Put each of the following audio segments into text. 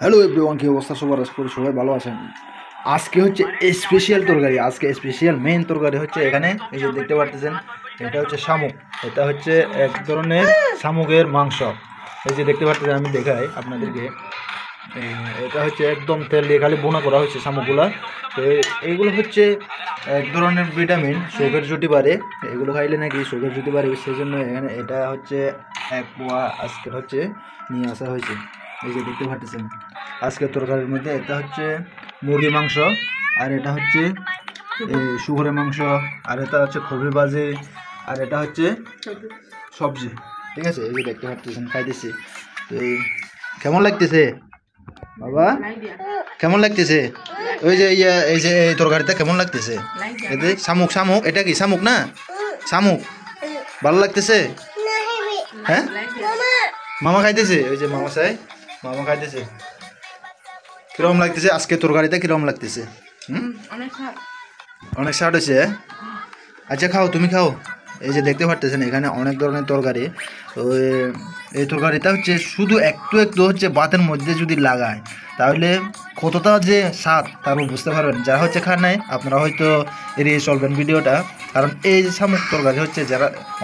Hello everyone, কি অবস্থা সবার? আশা করি সবাই ভালো আছেন। আজকে হচ্ছে স্পেশাল তরকারি, আজকে স্পেশাল মেইন তরকারি হচ্ছে এখানে এই যে দেখতে পাচ্ছেন, এটা হচ্ছে শামুক। এটা হচ্ছে এক ধরনের শামুকের মাংস। এই যে দেখতে পাচ্ছেন, আমি দেখাই আপনাদেরকে। এটা হচ্ছে একদম তেল দিয়ে খালি বোনা করা হচ্ছে শামুকগুলা। তো এইগুলো হচ্ছে এক ধরনের ভিটামিন, চোখের জুটি বাড়ে। এগুলো খাইলে নাকি চোখের জুটি বাড়ে, সেই জন্য এখানে এটা হচ্ছে এক পোয়া আজকে হচ্ছে নিয়ে আসা হয়েছে। এই যে দেখতে পাচ্ছেন আজকের তরকারির মধ্যে এটা হচ্ছে মুরগি মাংস, আর এটা হচ্ছে শুকরের মাংস, আর এটা হচ্ছে খবি ভাজি, আর এটা হচ্ছে সবজি। ঠিক আছে, এই যে দেখতে পাচ্ছেন খাইতেছি। তো কেমন লাগতেছে বাবা? কেমন লাগতেছে? ওই যে এই যে এই তরকারিটা কেমন লাগতেছে? এতে শামুক, শামুক এটা কি শামুক না? শামুক ভালো লাগতেছে? হ্যাঁ, মামা খাইতেছে। ওই যে মামা খাইতেছে। কিরকম লাগতেছে আজকে তরকারিটা? কিরকম লাগতেছে? অনেক স্বাদ হয়েছে। আচ্ছা খাও, তুমি খাও। এই যে দেখতে পারতেছেন এখানে অনেক ধরনের তরকারি। তো এই তরকারিটা হচ্ছে শুধু একটু একটু হচ্ছে ভাতের মধ্যে যদি লাগায় তাহলে কতটা যে স্বাদ তারপর বুঝতে পারবেন। যারা হচ্ছে খান নাই আপনারা হয়তো এড়িয়ে চলবেন ভিডিওটা, কারণ এই যে শামুক তরকারি হচ্ছে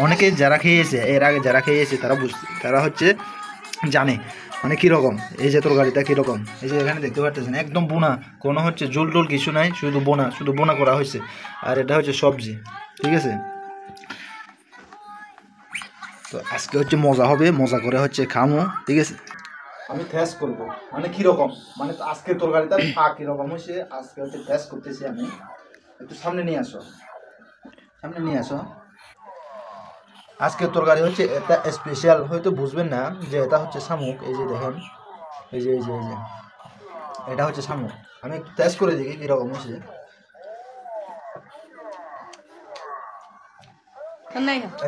অনেকে যারা খেয়েছে, এর আগে যারা খেয়েছে তারা হচ্ছে জানে মানে কীরকম এই যে তরকারিটা কীরকম। এই যে এখানে দেখতে পাচ্ছেন একদম বোনা, কোনো হচ্ছে ঝোল টোল কিছু নাই, শুধু বোনা করা হয়েছে। আর এটা হচ্ছে সবজি। ঠিক আছে, তো আজকে হচ্ছে মজা হবে, মজা করে হচ্ছে খামো। ঠিক আছে, আমি টেস্ট করবো মানে কীরকম, মানে আজকের তরকারিটা কীরকম হয়েছে আজকে হচ্ছে টেস্ট করতেছি আমি। একটু সামনে নিয়ে আসো, সামনে নিয়ে আসো। আজকের তরকারি হচ্ছে এটা স্পেশাল, হয়তো বুঝবেন না যে এটা হচ্ছে শামুক। এই যে দেখেন, এই যে এটা হচ্ছে শামুক। আমি একটু টেস্ট করে দেখি কীরকম হয়েছে।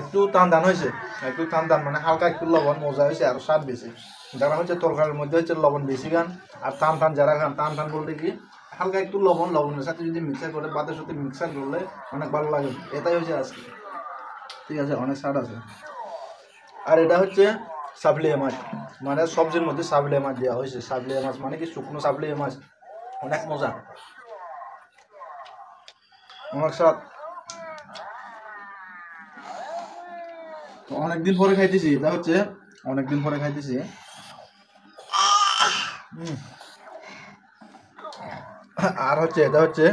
একটু টান হয়েছে, একটু টান মানে হালকা একটু লবণ, মজা হয়েছে আর স্বাদ বেশি। যারা হচ্ছে তরকারির মধ্যে হচ্ছে লবণ বেশি খান, আর টান যারা খান, টান বলতে কি হালকা একটু লবণের সাথে যদি মিক্সার করে ভাতের সাথে মিক্সার করলে অনেক ভালো লাগে। এটাই হচ্ছে আজকে। ঠিক আছে, অনেক স্বাদ আছে। আর এটা হচ্ছে সাবলিয়া মাছ, মানে সবজির মধ্যে সাবলিয়া মাছ দেওয়া হয়েছে। সাবলিয়া মাছ মানে কি শুকনো সাবলিয়া মাছ, অনেক মজা, অনেক স্বাদ। অনেকদিন পরে খাইতেছি, এটা হচ্ছে অনেকদিন পরে খাইতেছি। আর হচ্ছে এটা হচ্ছে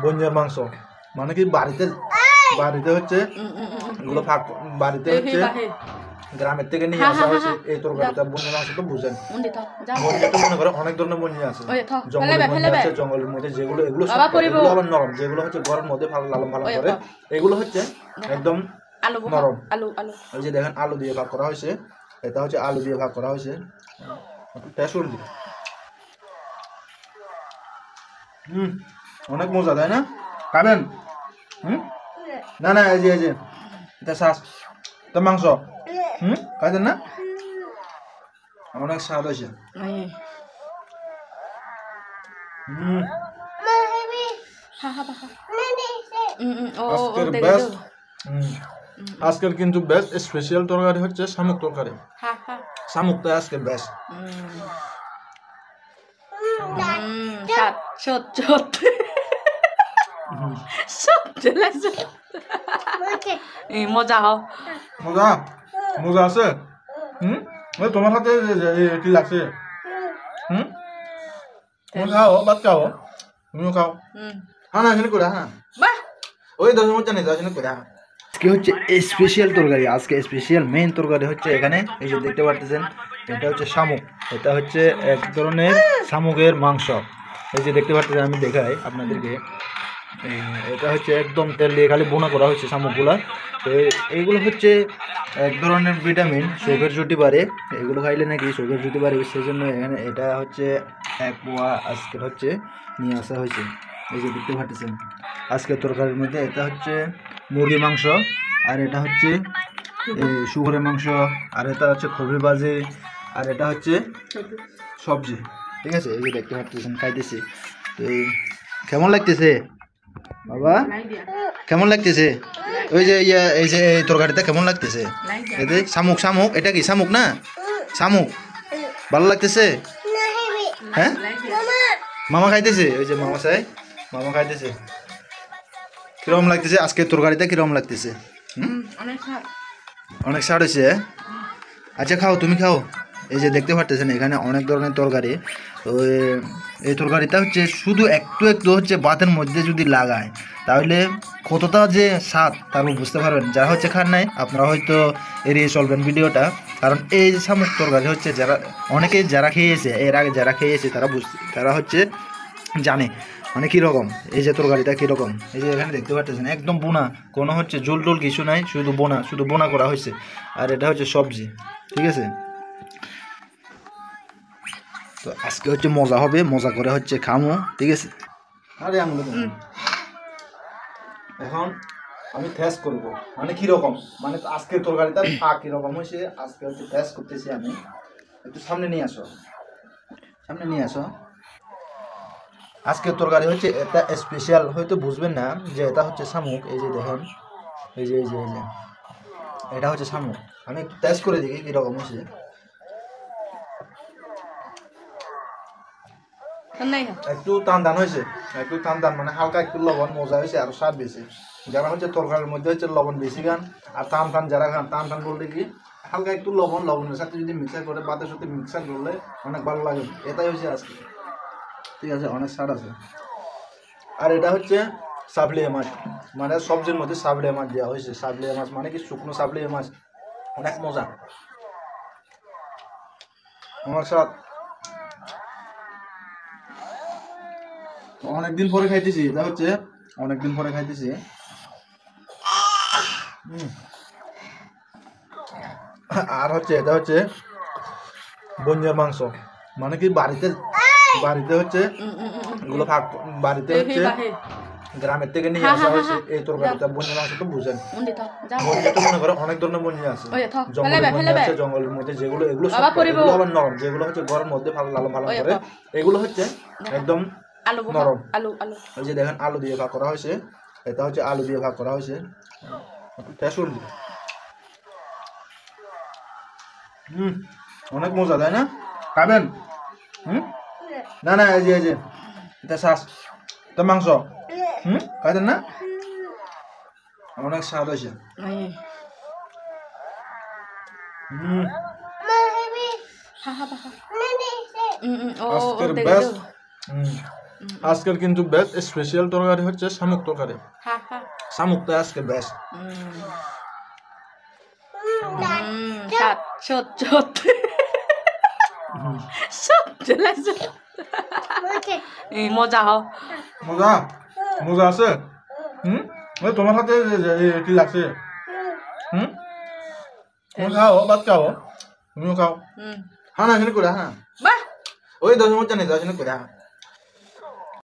বঞ্জার মাংস, মানে কি বাড়িতে হচ্ছে এগুলো বাড়িতে হচ্ছে গ্রামের থেকে নিয়ে আসা হয়েছে এই তরকারিটা। বঞ্জার মাংস তো বুঝেন, বঞ্জাটা মনে করে অনেক ধরনের বঞ্জা আছে, জঙ্গলের মধ্যে আছে, জঙ্গলের মধ্যে যেগুলো এগুলো আবার নরম, যেগুলো হচ্ছে ঘরের মধ্যে লালন পালন করে এগুলো হচ্ছে একদম নরম। এই যে দেখেন আলু দিয়ে ভাগ করা হয়েছে, এটা হচ্ছে আলু দিয়ে ভাগ করা হয়েছে। টেস্ট করে দিই। অনেক মজা, তাই না? খাবেন? না এই যে এটা শ্বাস, এটা মাংস। খাইতেন না? অনেক স্বাদ হয়েছে। আজকের বেস্ট, আজকের কিন্তু বেস্ট স্পেশাল তরকারি হচ্ছে শামুক তরকারি। শামুকটা আজকে বেস্ট। মজা আছে। তোমার হাতে কি লাগছে? তুমি খাও, ভাত খাও, তুমিও খাও। হ্যাঁ, এখানে করে হ্যাঁ, ওই 10 মিনিট জানি 10 মিনিট করে। আজকে হচ্ছে স্পেশাল তরকারি, আজকে স্পেশাল মেইন তরকারি হচ্ছে এখানে এই যে দেখতে পাচ্ছেন, এটা হচ্ছে শামুক। এটা হচ্ছে এক ধরনের শামুকের মাংস। এই যে দেখতে পাচ্ছেন, আমি দেখাই আপনাদেরকে। এটা হচ্ছে একদম তেল দিয়ে খালি বোনা করা হচ্ছে শামুকগুলা। তো এইগুলো হচ্ছে এক ধরনের ভিটামিন, চোখের জুটি বাড়ে। এগুলো খাইলে নাকি চোখের জুটি বাড়ে, সেই জন্য এখানে এটা হচ্ছে এক পোয়া আজকে হচ্ছে নিয়ে আসা হয়েছে। এই যে দেখতে পাচ্ছেন আজকের তরকারির মধ্যে এটা হচ্ছে মুরগি মাংস, আর এটা হচ্ছে শুকরের মাংস, আর এটা হচ্ছে খবি ভাজি, আর এটা হচ্ছে সবজি। ঠিক আছে, এই যে দেখতে পাচ্ছেন খাইতেছি। তো কেমন লাগতেছে বাবা? কেমন লাগতেছে? ওই যে এই যে এই তরকারিটা কেমন লাগতেছে? এতে শামুক, এটা কি শামুক না? শামুক ভালো লাগতেছে? হ্যাঁ মামা খাইতেছে, ওই যে মামা চাই, মামা খাইতেছে। কিরকম লাগতেছে আজকে তরকারিটা, কিরকম লাগতেছে? অনেক স্বাদ হয়েছে। আচ্ছা খাও, তুমি খাও। এই যে দেখতে পারতেছেন এখানে অনেক ধরনের তরকারি। তো এই তরকারিটা হচ্ছে শুধু একটু একটু হচ্ছে ভাতের মধ্যে যদি লাগায় তাহলে কতটা যে স্বাদ তারপর বুঝতে পারবেন। যারা হচ্ছে খান নাই আপনারা হয়তো এড়িয়ে চলবেন ভিডিওটা, কারণ এই শামুক তরকারি হচ্ছে যারা অনেকে যারা খেয়েছে এর আগে যারা খেয়েছে তারা হচ্ছে জানে মানে কীরকম এই যে তরকারিটা কীরকম। এই যে এখানে দেখতে পাচ্ছেন একদম বোনা, কোনো হচ্ছে ঝোল টোল কিছু নাই, শুধু বোনা করা হয়েছে। আর এটা হচ্ছে সবজি, ঠিক আছে। তো আজকে হচ্ছে মজা হবে, মজা করে হচ্ছে খামো, ঠিক আছে। আরে এখন আমি টেস্ট করবো মানে কীরকম, মানে আজকের তরকারিটা কীরকম হয়েছে আজকে হচ্ছে টেস্ট করতেছি আমি। একটু সামনে নিয়ে আসো, সামনে নিয়ে আসো। আজকের তরকারি হচ্ছে এটা স্পেশাল, হয়তো বুঝবেন না যে এটা হচ্ছে শামুক। এই যে দেখেন, এই যে এটা হচ্ছে শামুক। আমি একটু টেস্ট করে দেখি কীরকম হয়েছে। একটু টান হয়েছে, একটু টান মানে হালকা একটু লবণ, মজা হয়েছে, আরো স্বাদ বেশি। যারা হচ্ছে তরকারির মধ্যে হচ্ছে লবণ বেশি খান আর টান যারা খান, টান বলতে কি হালকা একটু লবণের সাথে যদি মিক্সার করে ভাতের সাথে মিক্সার করলে অনেক ভালো লাগে। এটাই হচ্ছে আজকে, ঠিক আছে, অনেক স্বাদ আছে। আর এটা হচ্ছে সাবলিয়া মাছ, মানে সবজির মধ্যে সাবলিয়া মাছ দেওয়া হয়েছে। সাবলিয়া মাছ মানে কি শুকনো সাবলিয়া মাছ, অনেক মজা, অনেক স্বাদ। অনেকদিন পরে খাইতেছি, এটা হচ্ছে অনেকদিন পরে খাইতেছি। আর হচ্ছে এটা হচ্ছে বঞ্জার মাংস, মানে কি বাড়িতে হচ্ছে এগুলো বাড়িতে হচ্ছে গ্রামের থেকে নিয়ে আসা হয়েছে এই তরকারিটা। বঞ্জার মাংস তো বুঝেন, বঞ্জা তো মনে করো অনেক ধরনের বঞ্জা আছে, জঙ্গলের মধ্যে যেগুলো, এগুলো আবার নরম, যেগুলো হচ্ছে ঘরের মধ্যে লালন পালন করে এগুলো হচ্ছে একদম নরম। ওই যে দেখেন আলু দিয়ে ভাগ করা হয়েছে, এটা হচ্ছে আলু দিয়ে ভাগ করা হয়েছে। অনেক মজা, তাই না? খাবেন? না এই যে এটা শ্বাস, এটা মাংস, খাইতেন না? অনেক স্বাদ হয়েছে। আজকের কিন্তু বেস্ট স্পেশাল তরকারি হচ্ছে শামুক তরকারি। শামুকটা আজকে বেস্ট। মজা আছে। তোমার হাতে কি লাগছে? তুমি খাও, ভাত খাও, তুমিও খাও। হ্যাঁ না, এখানে করে হ্যাঁ, ওই 10 মিনিট জানি 10 মিনিট করে হ্যাঁ।